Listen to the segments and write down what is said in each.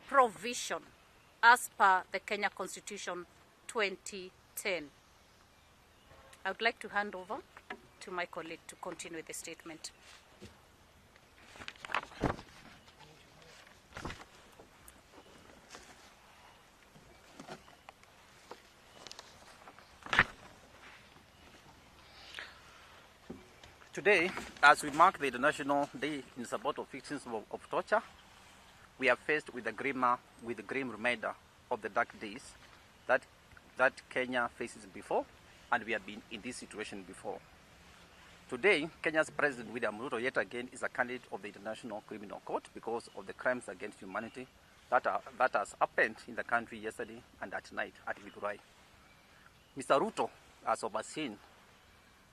provision as per the Kenya Constitution 2010. I would like to hand over to my colleague to continue the statement. Today, as we mark the International Day in support of victims of torture, we are faced with the grim reminder of the dark days that Kenya faces before, and we have been in this situation before. Today, Kenya's President William Ruto yet again is a candidate of the International Criminal Court because of the crimes against humanity that has happened in the country yesterday and at night at Githurai. Mr. Ruto has overseen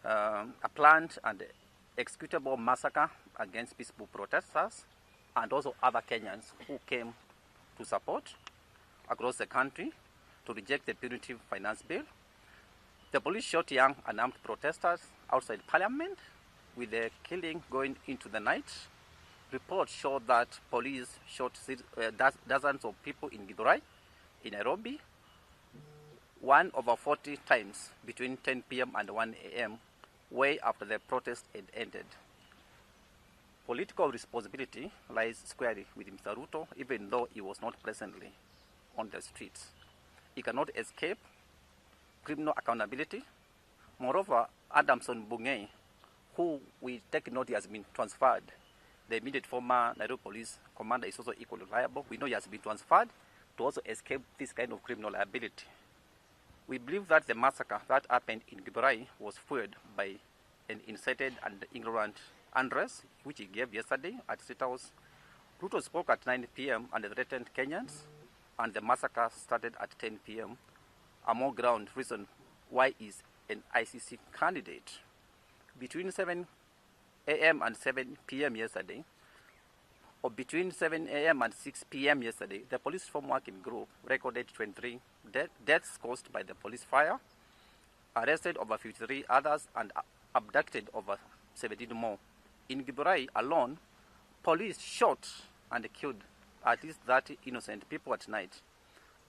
a planned and executable massacre against peaceful protesters and also other Kenyans who came to support across the country to reject the punitive finance bill. The police shot young unarmed protesters outside Parliament, with the killing going into the night. Reports show that police shot dozens of people in Githurai, in Nairobi, 1/40 times between 10 p.m. and 1 a.m., way after the protest had ended. Political responsibility lies squarely with Mr. Ruto, even though he was not presently on the streets. He cannot escape criminal accountability. Moreover, Adamson Bungei, who we take note has been transferred, the immediate former Nairobi police commander, is also equally liable. We know he has been transferred to also escape this kind of criminal liability. We believe that the massacre that happened in Githurai was fueled by an incited and ignorant unrest, which he gave yesterday at State House. Ruto spoke at 9 p.m. and threatened Kenyans, and the massacre started at 10 p.m. A more ground reason why he is an ICC candidate. Between 7 a.m. and 7 p.m. yesterday, or between 7 a.m. and 6 p.m. yesterday, the police reform working group recorded 23 deaths caused by the police fire, arrested over 53 others, and abducted over 17 more. In Githurai alone, police shot and killed at least 30 innocent people at night.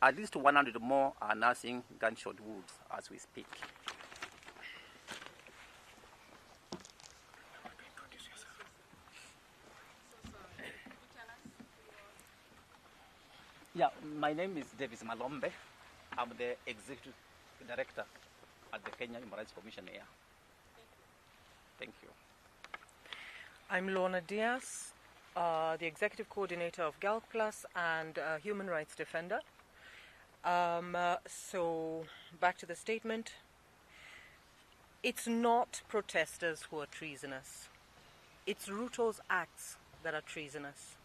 At least 100 more are nursing gunshot wounds as we speak. Yeah, my name is Davis Malombe. I'm the Executive Director at the Kenyan Human Rights Commission here. Thank you. I'm Lorna Diaz, the Executive Coordinator of GAL Plus and Human Rights Defender. So, back to the statement. It's not protesters who are treasonous. It's Ruto's acts that are treasonous.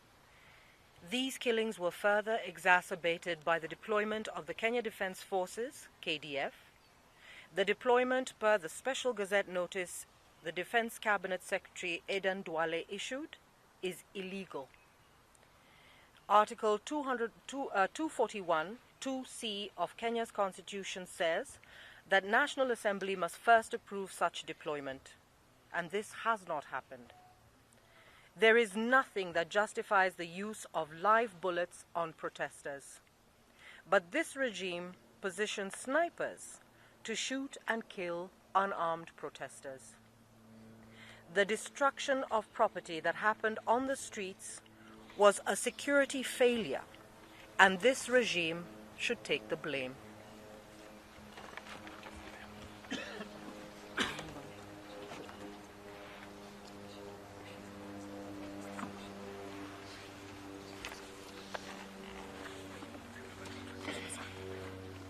These killings were further exacerbated by the deployment of the Kenya Defence Forces, KDF. The deployment, per the Special Gazette notice the Defence Cabinet Secretary Aden Duale issued, is illegal. Article 241 2C of Kenya's Constitution says that National Assembly must first approve such deployment, and this has not happened. There is nothing that justifies the use of live bullets on protesters. But this regime positions snipers to shoot and kill unarmed protesters. The destruction of property that happened on the streets was a security failure, and this regime should take the blame.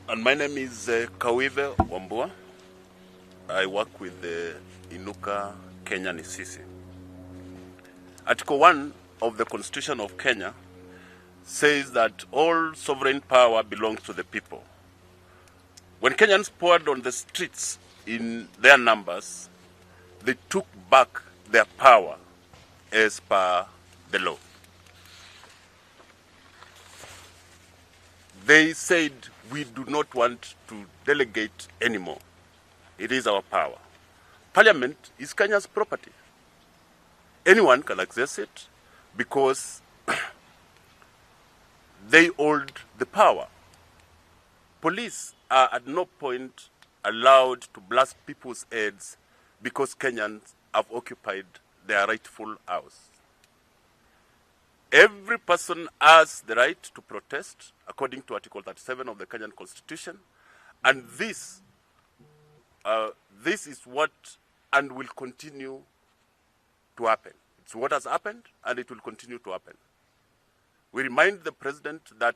And my name is Kawive Wambua. I work with the Inuka Kenyan Isisi. Article 1 of the Constitution of Kenya says that all sovereign power belongs to the people. When Kenyans poured on the streets in their numbers, they took back their power as per the law. They said, we do not want to delegate anymore. It is our power. Parliament is Kenya's property. Anyone can access it because they hold the power. Police are at no point allowed to blast people's heads because Kenyans have occupied their rightful house. Every person has the right to protest according to Article 37 of the Kenyan Constitution, and this is what and will continue to happen. It's what has happened, and it will continue to happen. We remind the president that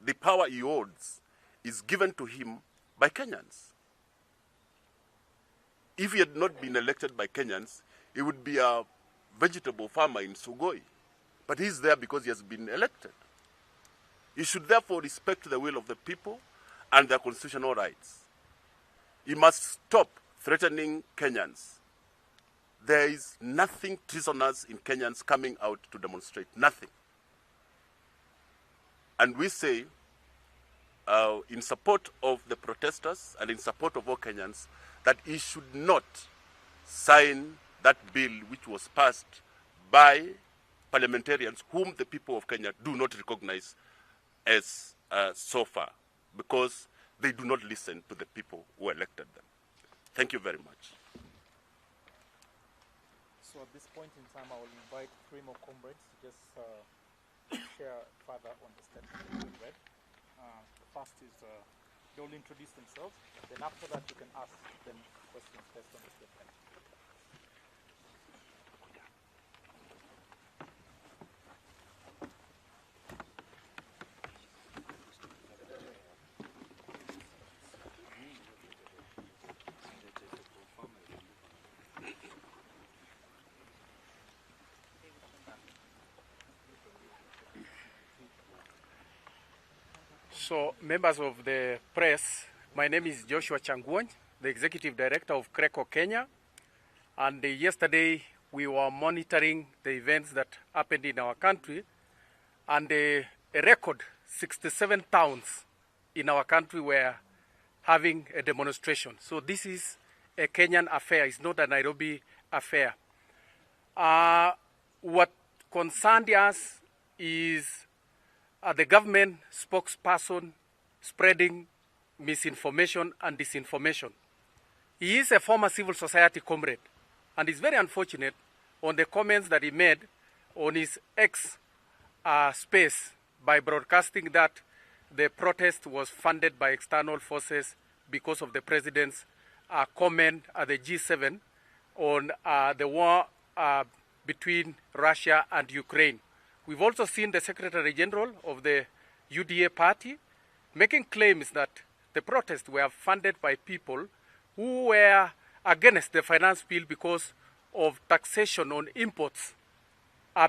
the power he holds is given to him by Kenyans. If he had not been elected by Kenyans, he would be a vegetable farmer in Sugoi. But he's there because he has been elected. He should therefore respect the will of the people and their constitutional rights. He must stop threatening Kenyans. There is nothing treasonous in Kenyans coming out to demonstrate. Nothing. And we say, in support of the protesters and in support of all Kenyans, that he should not sign that bill which was passed by parliamentarians whom the people of Kenya do not recognize as so far, because they do not listen to the people who elected them. Thank you very much. So at this point in time, I will invite three more comrades to just share further on the statement that we read. The first is they will introduce themselves. Then after that, you can ask them questions based on the statement. So, members of the press, my name is Joshua Changwony, the Executive Director of CRECO Kenya. And yesterday, we were monitoring the events that happened in our country. And a record 67 towns in our country were having a demonstration. So this is a Kenyan affair. It's not a Nairobi affair. What concerned us is the government spokesperson spreading misinformation and disinformation. He is a former civil society comrade, and it's very unfortunate on the comments that he made on his X space by broadcasting that the protest was funded by external forces because of the president's comment at the G7 on the war between Russia and Ukraine. We've also seen the Secretary General of the UDA party making claims that the protests were funded by people who were against the finance bill because of taxation on imports,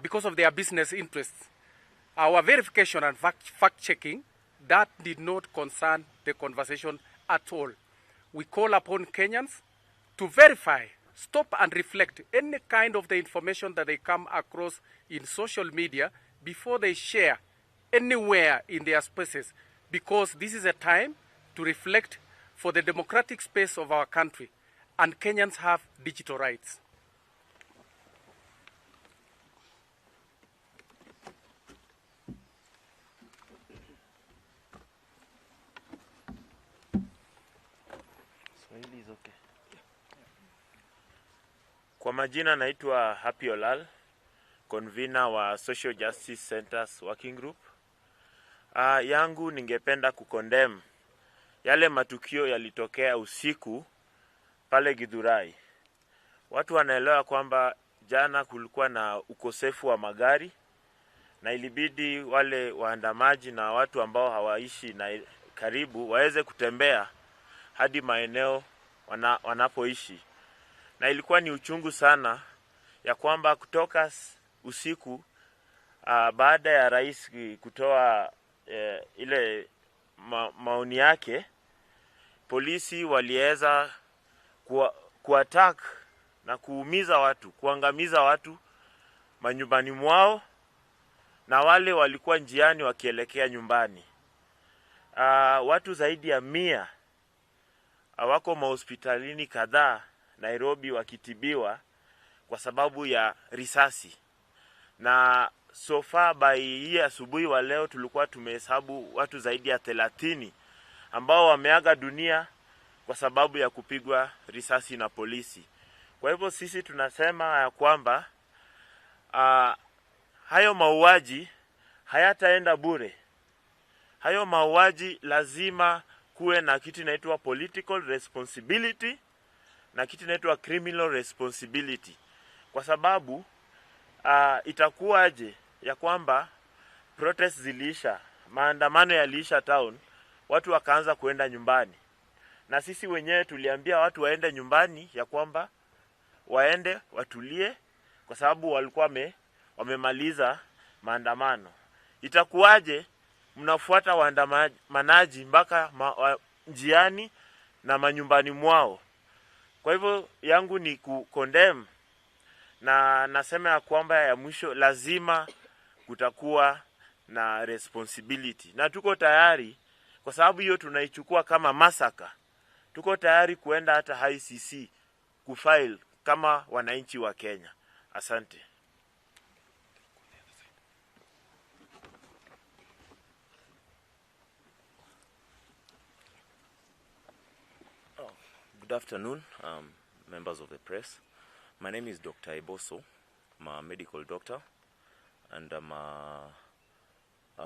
because of their business interests. Our verification and fact-checking, that did not concern the conversation at all. We call upon Kenyans to verify, stop and reflect any kind of the information that they come across in social media before they share anywhere in their spaces, because this is a time to reflect for the democratic space of our country, and Kenyans have digital rights. Kwa majina naitwa Happy Olal, convener wa Social Justice Centers Working Group. Yangu ningependa kukondem yale matukio yalitokea usiku pale Githurai. Watu wanaelewa kwamba jana kulikuwa na ukosefu wa magari na ilibidi wale waandamaji na watu ambao hawaishi na karibu waweze kutembea hadi maeneo wanapoishi. Na ilikuwa ni uchungu sana ya kwamba kutoka usiku baada ya rais kutoa ile maoni yake, polisi waliweza kuattack na kuumiza watu, kuangamiza watu manyumbani mwao, na wale walikuwa njiani wakielekea nyumbani. Watu zaidi ya 100 wako mahospitalini kadhaa Nairobi wakitibiwa kwa sababu ya risasi. Na so far by hii asubuhi wa leo tulikuwa tumehesabu watu zaidi ya 30 ambao wameaga dunia kwa sababu ya kupigwa risasi na polisi. Kwa hivyo sisi tunasema ya kwamba hayo mauaji hayataenda bure. Hayo mauaji lazima kuwe na kitu inaitwa political responsibility na kitu inaitwa criminal responsibility. Kwa sababu itakuwaje ya kwamba protest ziliisha, maandamano yaliisha town, watu wakaanza kuenda nyumbani. Na sisi wenyewe tuliambia watu waende nyumbani ya kwamba waende watulie kwa sababu walikuwa wamemaliza maandamano. Itakuwaje mnafuata waandamanaji mpaka njiani na manyumbani mwao? Kwa hivyo yangu ni condemn, na nasema ya kwamba ya mwisho lazima kutakuwa na responsibility. Na tuko tayari, kwa sababu hiyo tunaichukua kama masaka, tuko tayari kuenda hata ICC kufile kama wananchi wa Kenya. Asante. Good afternoon, members of the press. My name is Dr. Eboso. I'm a medical doctor, and I'm a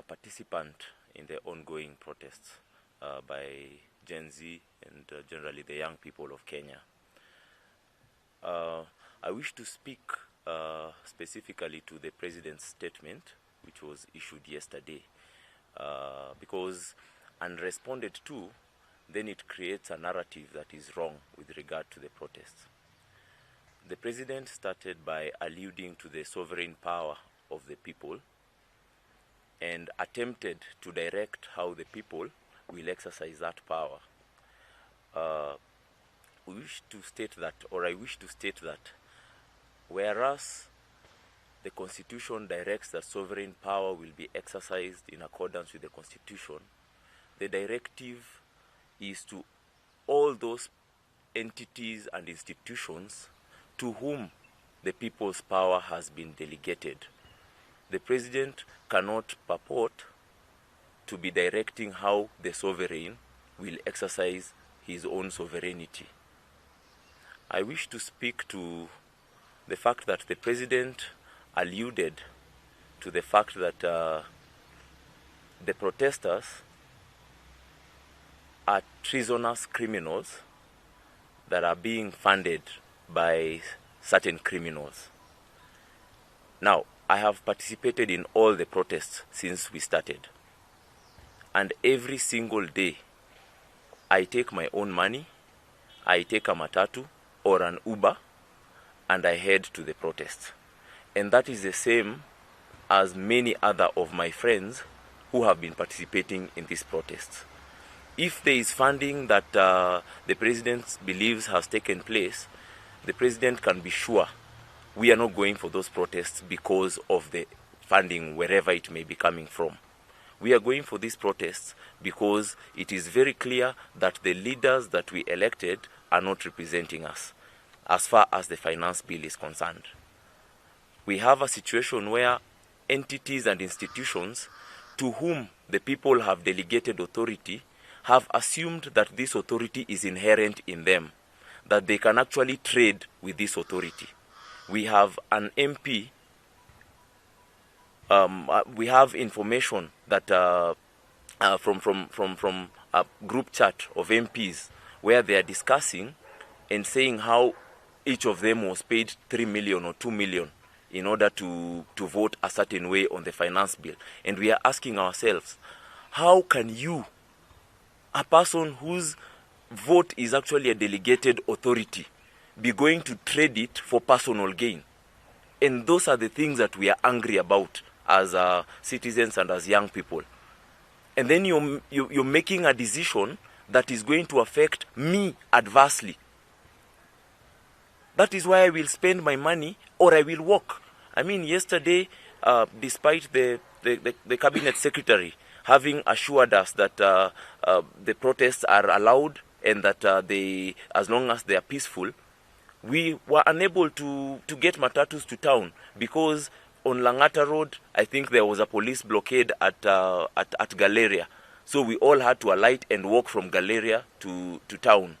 participant in the ongoing protests by Gen Z and generally the young people of Kenya. I wish to speak specifically to the President's statement, which was issued yesterday, because unresponded to, then it creates a narrative that is wrong with regard to the protests. The President started by alluding to the sovereign power of the people and attempted to direct how the people will exercise that power. I wish to state that whereas the Constitution directs that sovereign power will be exercised in accordance with the Constitution, the directive is to all those entities and institutions to whom the people's power has been delegated. The President cannot purport to be directing how the sovereign will exercise his own sovereignty. I wish to speak to the fact that the President alluded to the fact that the protesters are treasonous criminals that are being funded by certain criminals. Now, I have participated in all the protests since we started. And every single day, I take my own money, I take a matatu or an Uber, and I head to the protests. And that is the same as many other of my friends who have been participating in these protests. If there is funding that the President believes has taken place, the President can be sure we are not going for those protests because of the funding, wherever it may be coming from. We are going for these protests because it is very clear that the leaders that we elected are not representing us as far as the finance bill is concerned. We have a situation where entities and institutions to whom the people have delegated authority have assumed that this authority is inherent in them, that they can actually trade with this authority. We have an MP, we have information that from a group chat of MPs where they are discussing and saying how each of them was paid 3 million or 2 million in order to vote a certain way on the finance bill. And we are asking ourselves, how can you, a person whose vote is actually a delegated authority, be going to trade it for personal gain? And those are the things that we are angry about as citizens and as young people. And then you're making a decision that is going to affect me adversely. That is why I will spend my money or I will walk. I mean, yesterday, despite the cabinet secretary having assured us that the protests are allowed and that as long as they are peaceful, we were unable to get matatus to town because on Langata Road, I think there was a police blockade at Galleria. So we all had to alight and walk from Galleria to town.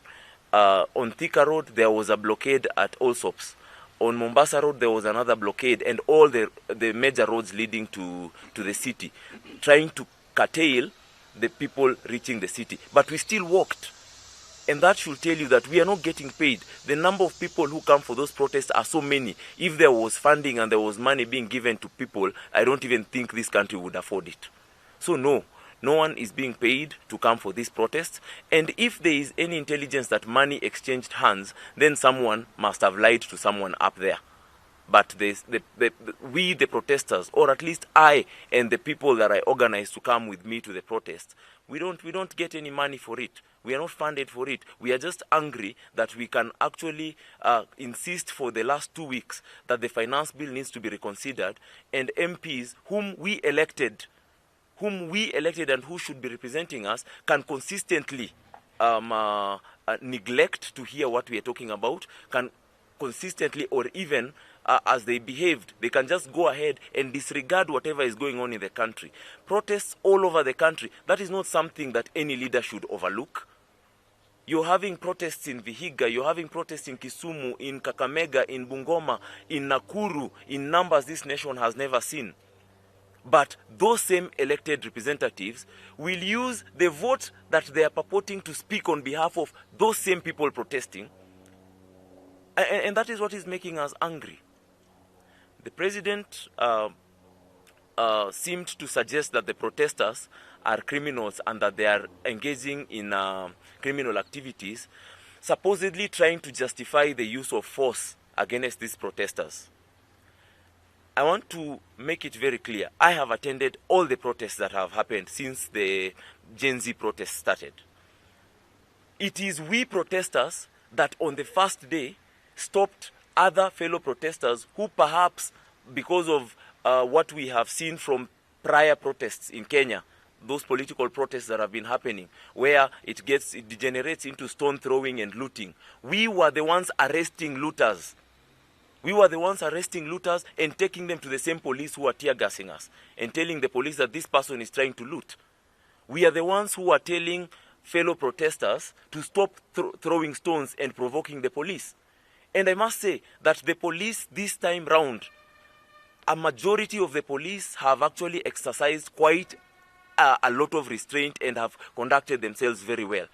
On Thika Road, there was a blockade at Allsops. On Mombasa Road, there was another blockade, and all the major roads leading to the city, trying to curtail the people reaching the city. But we still walked. And that should tell you that we are not getting paid. The number of people who come for those protests are so many. If there was funding and there was money being given to people, I don't even think this country would afford it. So no one is being paid to come for these protests. And if there is any intelligence that money exchanged hands, then someone must have lied to someone up there. But we, the protesters, or at least I and the people that I organized to come with me to the protest, we don't get any money for it. We are not funded for it. We are just angry that we can actually insist for the last 2 weeks that the finance bill needs to be reconsidered, and MPs whom we elected and who should be representing us can consistently neglect to hear what we are talking about, can consistently, or even as they behaved, they can just go ahead and disregard whatever is going on in the country. Protests all over the country, that is not something that any leader should overlook. You're having protests in Vihiga, you're having protests in Kisumu, in Kakamega, in Bungoma, in Nakuru, in numbers this nation has never seen. But those same elected representatives will use the vote that they are purporting to speak on behalf of those same people protesting. And that is what is making us angry. The president seemed to suggest that the protesters are criminals and that they are engaging in criminal activities, supposedly trying to justify the use of force against these protesters. I want to make it very clear. I have attended all the protests that have happened since the Gen Z protests started. It is we protesters that on the first day stopped other fellow protesters who perhaps, because of what we have seen from prior protests in Kenya, those political protests that have been happening, where it degenerates into stone throwing and looting. We were the ones arresting looters. We were the ones arresting looters and taking them to the same police who are tear gassing us and telling the police that this person is trying to loot. We are the ones who are telling fellow protesters to stop throwing stones and provoking the police. And I must say that the police this time round, a majority of the police have actually exercised quite a lot of restraint and have conducted themselves very well.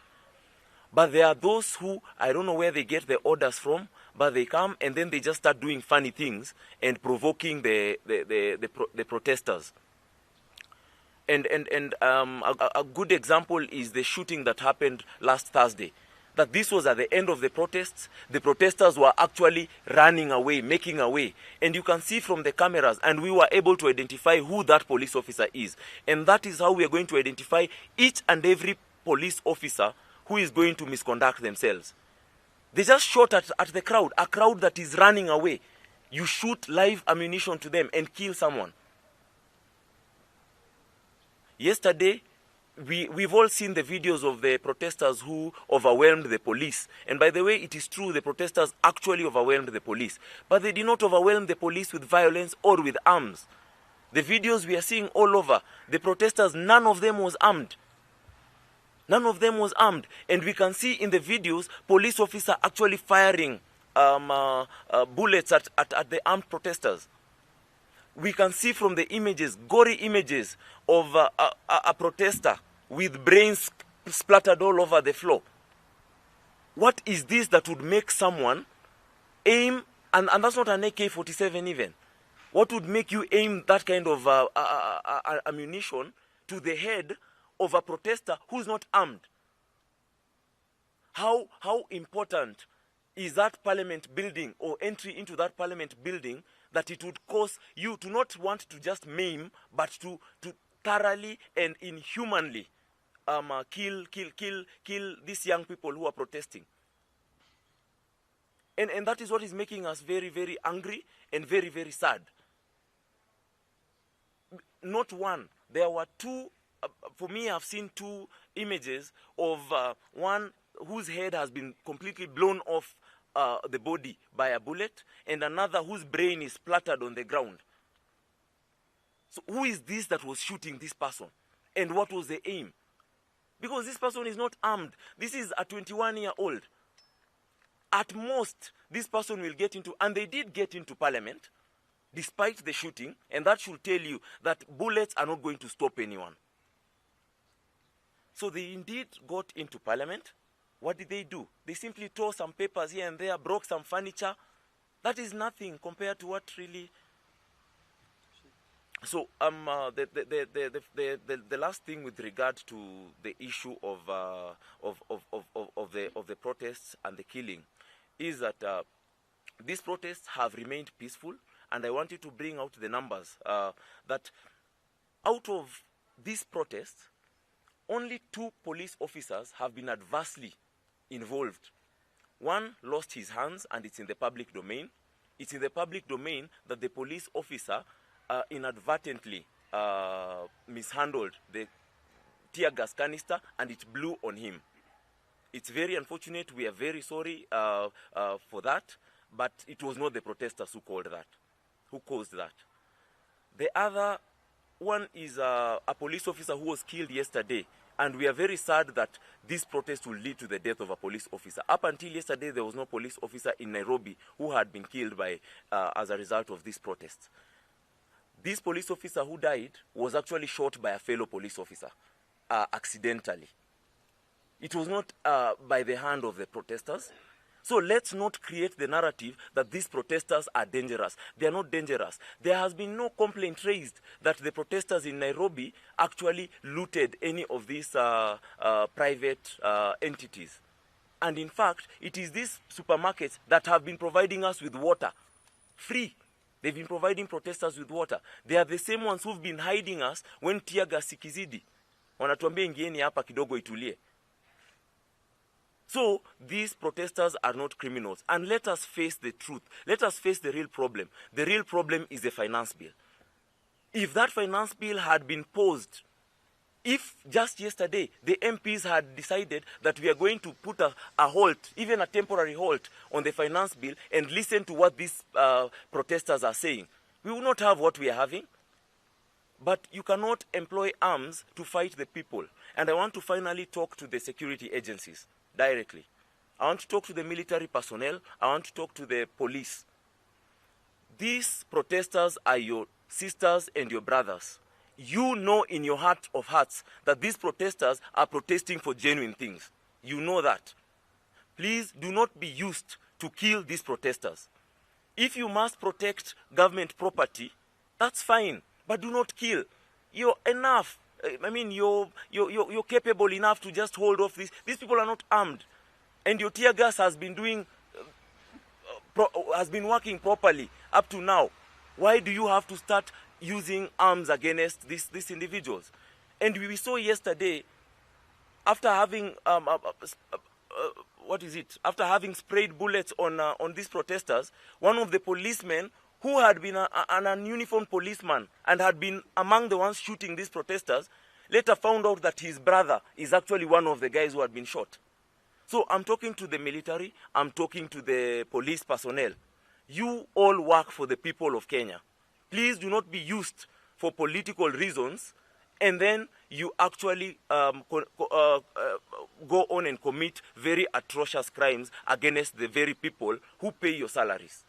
But there are those who, I don't know where they get the orders from, but they come and then they just start doing funny things and provoking the protesters. And a good example is the shooting that happened last Thursday. That this was at the end of the protests. The protesters were actually running away, making away. And you can see from the cameras, and we were able to identify who that police officer is. And that is how we are going to identify each and every police officer who is going to misconduct themselves. They just shot at the crowd, a crowd that is running away. You shoot live ammunition to them and kill someone. Yesterday, we've all seen the videos of the protesters who overwhelmed the police. And by the way, it is true, the protesters actually overwhelmed the police. But they did not overwhelm the police with violence or with arms. The videos we are seeing all over, the protesters, none of them was armed. None of them was armed. And we can see in the videos, police officers actually firing bullets at the armed protesters. We can see from the images, gory images of a protester with brains splattered all over the floor. What is this that would make someone aim, and that's not an AK-47 even, what would make you aim that kind of ammunition to the head of a protester who's not armed? How important is that parliament building or entry into that parliament building that it would cause you to not want to just maim, but to thoroughly and inhumanly kill these young people who are protesting? And that is what is making us very, very angry and very, very sad. Not one. There were two, for me I've seen two images of one whose head has been completely blown off the body by a bullet, and another whose brain is splattered on the ground. So who is this that was shooting this person? And what was the aim? Because this person is not armed. This is a 21-year-old. At most, this person will get into, and they did get into parliament, despite the shooting, and that should tell you that bullets are not going to stop anyone. So they indeed got into parliament. What did they do? They simply tore some papers here and there, broke some furniture. That is nothing compared to what really. So the last thing with regard to the issue of the protests and the killing is that these protests have remained peaceful, and I wanted to bring out the numbers that out of these protests, only 2 police officers have been adversely involved. One lost his hands, and it's in the public domain. It's in the public domain that the police officer inadvertently mishandled the tear gas canister, and it blew on him. It's very unfortunate. We are very sorry for that, but it was not the protesters who caused that. The other one is a police officer who was killed yesterday, and we are very sad that this protest will lead to the death of a police officer. Up until yesterday, there was no police officer in Nairobi who had been killed as a result of this protest. This police officer who died was actually shot by a fellow police officer, accidentally. It was not by the hand of the protesters. So let's not create the narrative that these protesters are dangerous. They are not dangerous. There has been no complaint raised that the protesters in Nairobi actually looted any of these private entities. And in fact, it is these supermarkets that have been providing us with water, free. They've been providing protesters with water. They are the same ones who've been hiding us when tear gas ikizidi. Wanatuambia ingieni hapa kidogo itulie. So these protesters are not criminals. And let us face the truth. Let us face the real problem. The real problem is the finance bill. If that finance bill had been paused, if just yesterday the MPs had decided that we are going to put a halt, even a temporary halt, on the finance bill and listen to what these protesters are saying, we will not have what we are having. But you cannot employ arms to fight the people. And I want to finally talk to the security agencies directly. I want to talk to the military personnel. I want to talk to the police. These protesters are your sisters and your brothers. You know in your heart of hearts that these protesters are protesting for genuine things. You know that. Please do not be used to kill these protesters. If you must protect government property, that's fine, but do not kill. You're enough. I mean, you're capable enough to just hold off this. These people are not armed, and your tear gas has been working properly up to now. Why do you have to start using arms against these individuals? And we saw yesterday, after having after having sprayed bullets on these protesters, one of the policemen who had been an ununiformed policeman and had been among the ones shooting these protesters, later found out that his brother is actually one of the guys who had been shot. So I'm talking to the military, I'm talking to the police personnel. You all work for the people of Kenya. Please do not be used for political reasons, and then you actually go on and commit very atrocious crimes against the very people who pay your salaries.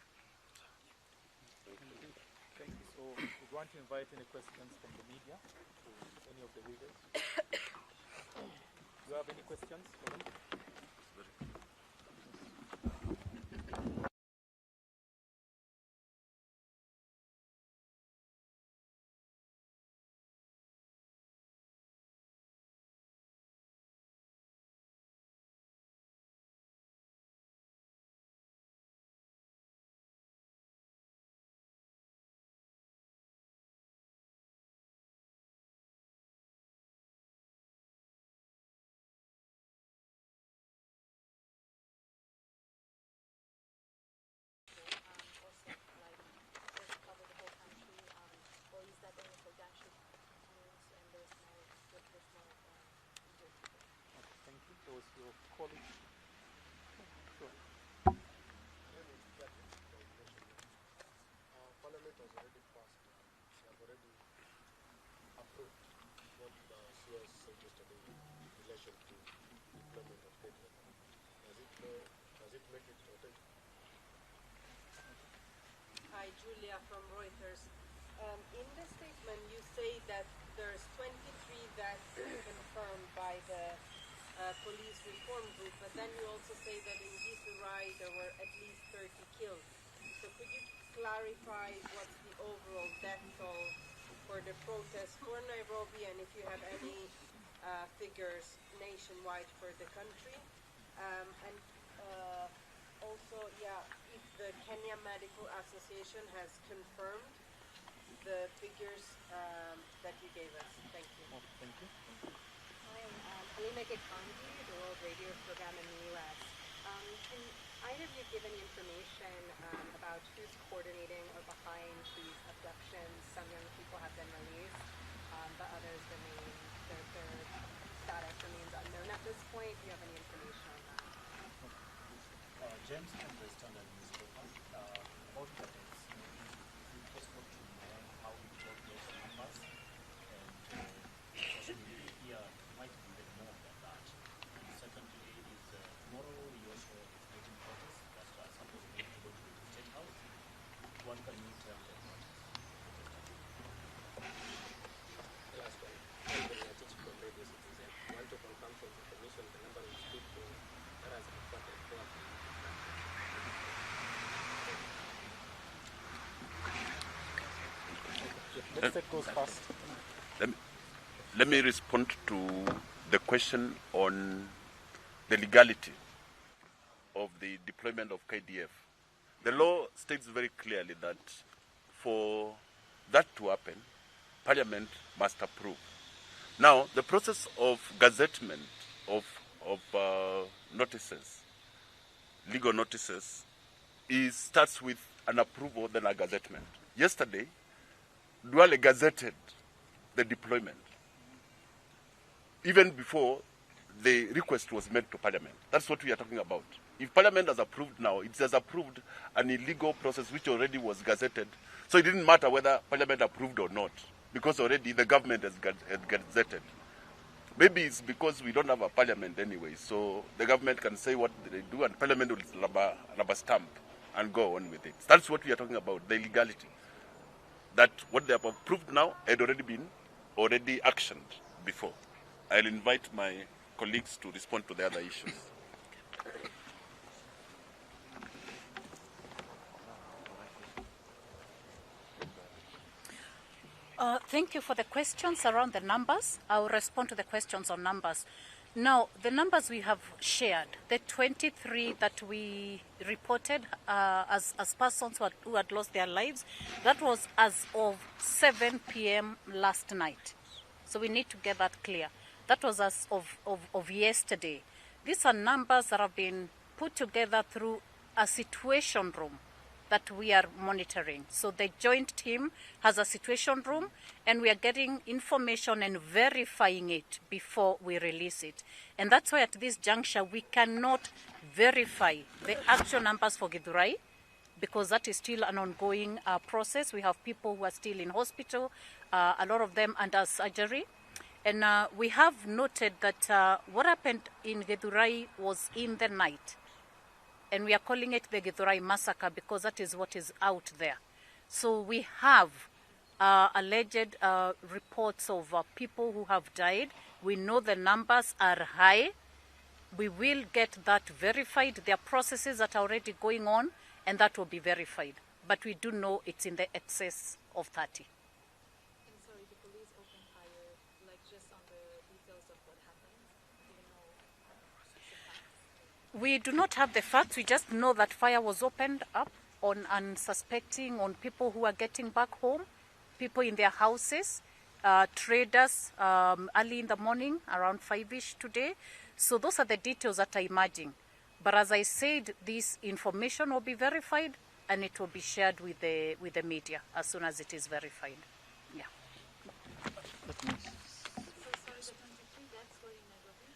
Thank you. So we want to invite any questions from the media to any of the leaders. Do you have any questions for them? Thank you. Those your colleagues. Sure. Parliament has already passed. They have already in relation to deployment of KDF? Does it make it authentic? Hi, Julia from Reuters. In the statement, you say that there's 23 that's confirmed by the police reform group, but then you also say that in Githurai there were at least 30 killed. So could you clarify what's the overall death toll for the protest for Nairobi, and if you have any figures nationwide for the country? Also, if the Kenya Medical Association has confirmed the figures that you gave us. Thank you. Thank you. Hi, I'm Halima Gikandi, the World Radio Program in the U.S. Can either of you give any information about who's coordinating or behind these abductions? Some young people have been released, but others remain, their status remains unknown at this point. Do you have any information on that? James from the Standard newspaper. About the deaths, is it possible to know how we got those numbers? And social media here might be even more than that. And secondly, is tomorrow we also making protest that are supposed to be able to go to the State House. What can you tell them? The last one. I teach from Radio Citizen. I want to confirm from the Commission the number of people that has reported for Let's take those first. Let me respond to the question on the legality of the deployment of KDF. The law states very clearly that for that to happen, Parliament must approve. Now, the process of gazettement of notices, legal notices, starts with an approval, then a gazettement. Yesterday, Duale gazetted the deployment, even before the request was made to Parliament. That's what we are talking about. If Parliament has approved now, it has approved an illegal process which already was gazetted. So it didn't matter whether Parliament approved or not, because already the government has gazetted. Maybe it's because we don't have a Parliament anyway, so the government can say what they do and Parliament will rubber stamp and go on with it. That's what we are talking about, the legality. That what they have approved now had already been actioned before. I'll invite my colleagues to respond to the other issues. Thank you for the questions around the numbers. I will respond to the questions on numbers. Now, the numbers we have shared, the 23 that we reported as persons who had lost their lives, that was as of 7 p.m. last night. So we need to get that clear. That was as of yesterday. These are numbers that have been put together through a situation room that we are monitoring. So the joint team has a situation room, and we are getting information and verifying it before we release it. And that's why at this juncture we cannot verify the actual numbers for Githurai, because that is still an ongoing process. We have people who are still in hospital, a lot of them under surgery. And we have noted that what happened in Githurai was in the night. And we are calling it the Githurai massacre because that is what is out there. So we have alleged reports of people who have died. We know the numbers are high. We will get that verified. There are processes that are already going on, and that will be verified. But we do know it's in the excess of 30. And sorry, the police opened fire, like just on the details of what happened, even though we do not have the facts. We just know that fire was opened up on unsuspecting, on people who are getting back home, people in their houses, traders early in the morning, around 5-ish today. So those are the details that are emerging. But as I said, this information will be verified and it will be shared with the media as soon as it is verified. Yeah. So sorry, the 23 deaths were in Nairobi?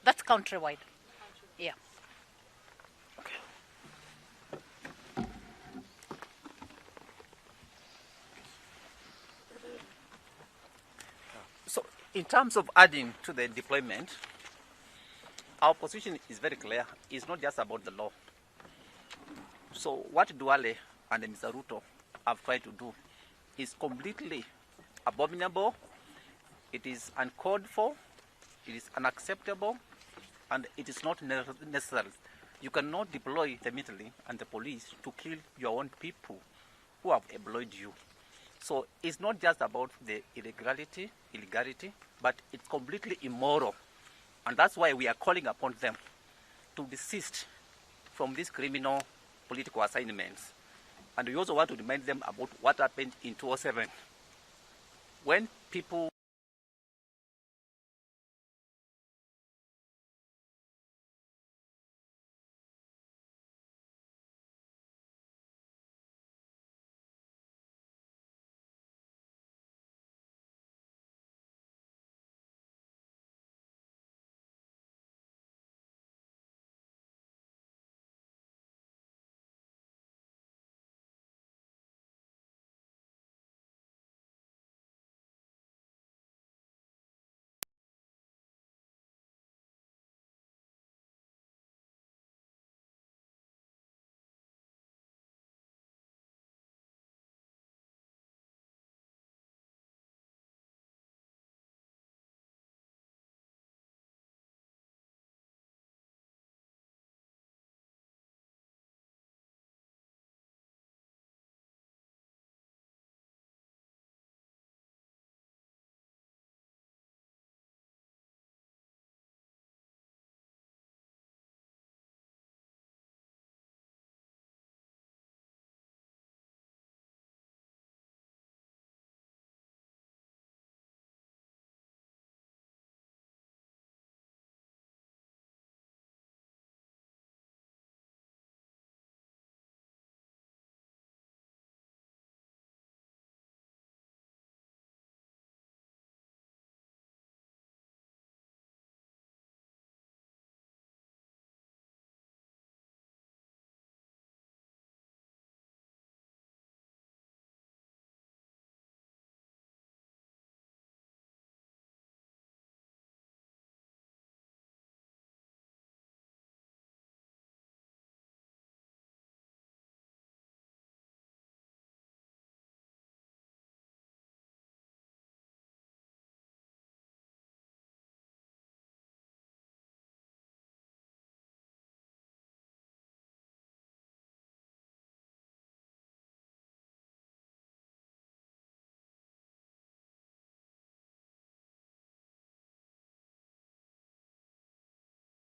That's countrywide. Yeah. So In terms of adding to the deployment, our position is very clear. It's not just about the law. So what Duale and Mr. Ruto have tried to do is completely abominable. It is uncalled for, it is unacceptable, and it is not necessary. You cannot deploy the military and the police to kill your own people who have employed you. So it's not just about the illegality, but it's completely immoral. And that's why we are calling upon them to desist from these criminal political assignments. And we also want to remind them about what happened in 2007. When people